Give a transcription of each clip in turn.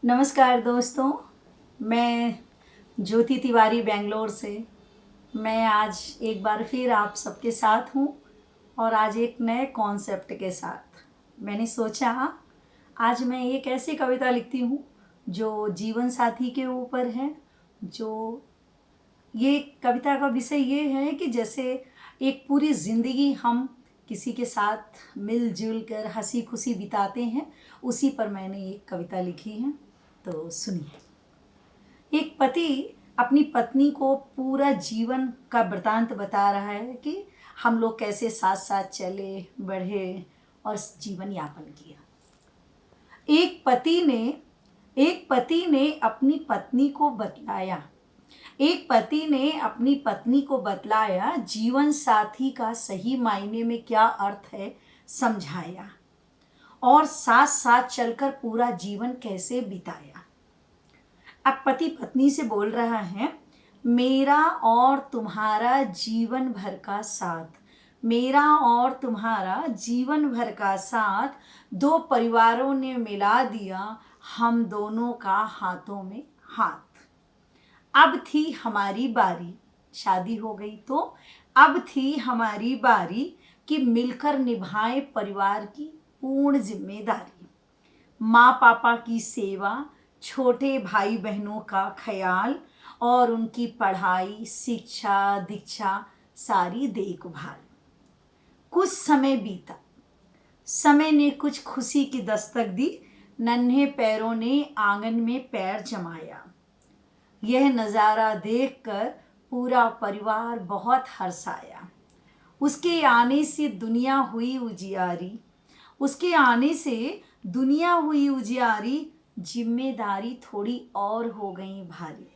नमस्कार दोस्तों, मैं ज्योति तिवारी बेंगलोर से। मैं आज एक बार फिर आप सबके साथ हूँ और आज एक नए कॉन्सेप्ट के साथ। मैंने सोचा आज मैं एक ऐसी कविता लिखती हूँ जो जीवन साथी के ऊपर है। जो ये कविता का विषय ये है कि जैसे एक पूरी ज़िंदगी हम किसी के साथ मिलजुल कर हंसी खुशी बिताते हैं, उसी पर मैंने एक कविता लिखी है। तो सुनिए। एक पति अपनी पत्नी को पूरा जीवन का वृतांत बता रहा है कि हम लोग कैसे साथ साथ चले बढ़े और जीवन यापन किया। एक पति ने अपनी पत्नी को बतलाया एक पति ने अपनी पत्नी को बतलाया जीवन साथी का सही मायने में क्या अर्थ है, समझाया और साथ साथ चलकर पूरा जीवन कैसे बिताया। अब पति पत्नी से बोल रहा है, मेरा और तुम्हारा जीवन भर का साथ, मेरा और तुम्हारा जीवन भर का साथ दो परिवारों ने मिला दिया हम दोनों का हाथों में हाथ। अब थी हमारी बारी, शादी हो गई तो अब थी हमारी बारी कि मिलकर निभाए परिवार की पूर्ण जिम्मेदारी। माँ पापा की सेवा, छोटे भाई बहनों का ख्याल और उनकी पढ़ाई शिक्षा दीक्षा सारी देखभाल। कुछ समय बीता, समय ने कुछ खुशी की दस्तक दी, नन्हे पैरों ने आंगन में पैर जमाया। यह नज़ारा देखकर पूरा परिवार बहुत हर्षाया। उसके आने से दुनिया हुई उजियारी, उसके आने से दुनिया हुई उजियारी। जिम्मेदारी थोड़ी और हो गई भारी,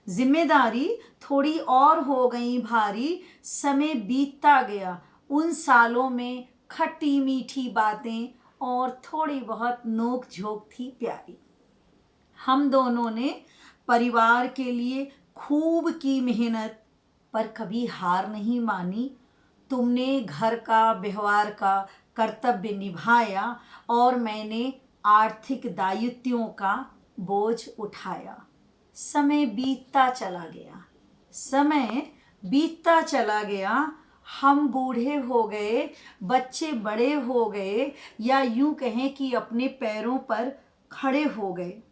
जिम्मेदारी थोड़ी और हो गई भारी। समय बीतता गया, उन सालों में खट्टी मीठी बातें और थोड़ी बहुत नोक झोंक थी प्यारी। हम दोनों ने परिवार के लिए खूब की मेहनत, पर कभी हार नहीं मानी। तुमने घर का व्यवहार का कर्तव्य निभाया और मैंने आर्थिक दायित्वों का बोझ उठाया। समय बीतता चला गया, समय बीतता चला गया। हम बूढ़े हो गए, बच्चे बड़े हो गए, या यूं कहें कि अपने पैरों पर खड़े हो गए।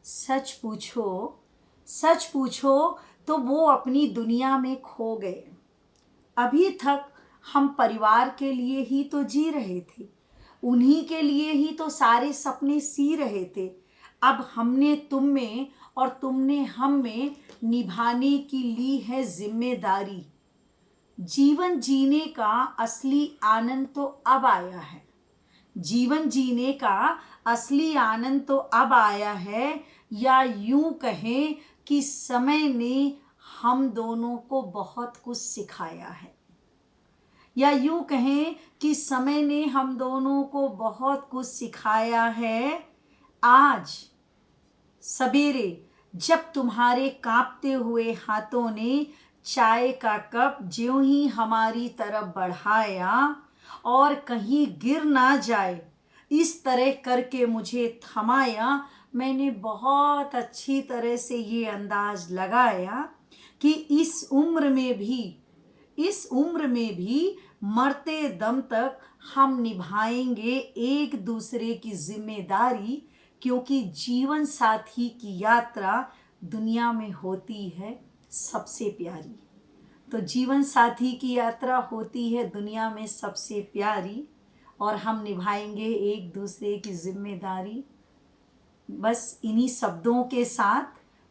सच पूछो तो वो अपनी दुनिया में खो गए। अभी तक हम परिवार के लिए ही तो जी रहे थे, उन्हीं के लिए ही तो सारे सपने सी रहे थे। अब हमने तुम में और तुमने हम में निभाने की ली है जिम्मेदारी। जीवन जीने का असली आनंद तो अब आया है, जीवन जीने का असली आनंद तो अब आया है। या यूं कहें कि समय ने हम दोनों को बहुत कुछ सिखाया है, या यूं कहें कि समय ने हम दोनों को बहुत कुछ सिखाया है। आज सवेरे जब तुम्हारे कांपते हुए हाथों ने चाय का कप ज्यों ही हमारी तरफ बढ़ाया और कहीं गिर ना जाए इस तरह करके मुझे थमाया, मैंने बहुत अच्छी तरह से ये अंदाज लगाया कि इस उम्र में भी मरते दम तक हम निभाएंगे एक दूसरे की जिम्मेदारी। क्योंकि जीवन साथी की यात्रा दुनिया में होती है सबसे प्यारी। तो जीवन साथी की यात्रा होती है दुनिया में सबसे प्यारी और हम निभाएंगे एक दूसरे की जिम्मेदारी। बस इन्हीं शब्दों के साथ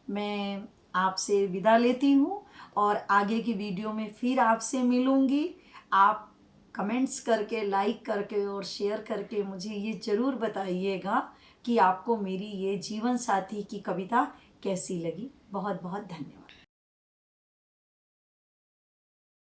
मैं आपसे विदा लेती हूँ और आगे की वीडियो में फिर आपसे मिलूँगी। आप कमेंट्स करके, लाइक करके और शेयर करके मुझे ये ज़रूर बताइएगा कि आपको मेरी ये जीवन साथी की कविता कैसी लगी। बहुत बहुत धन्यवाद।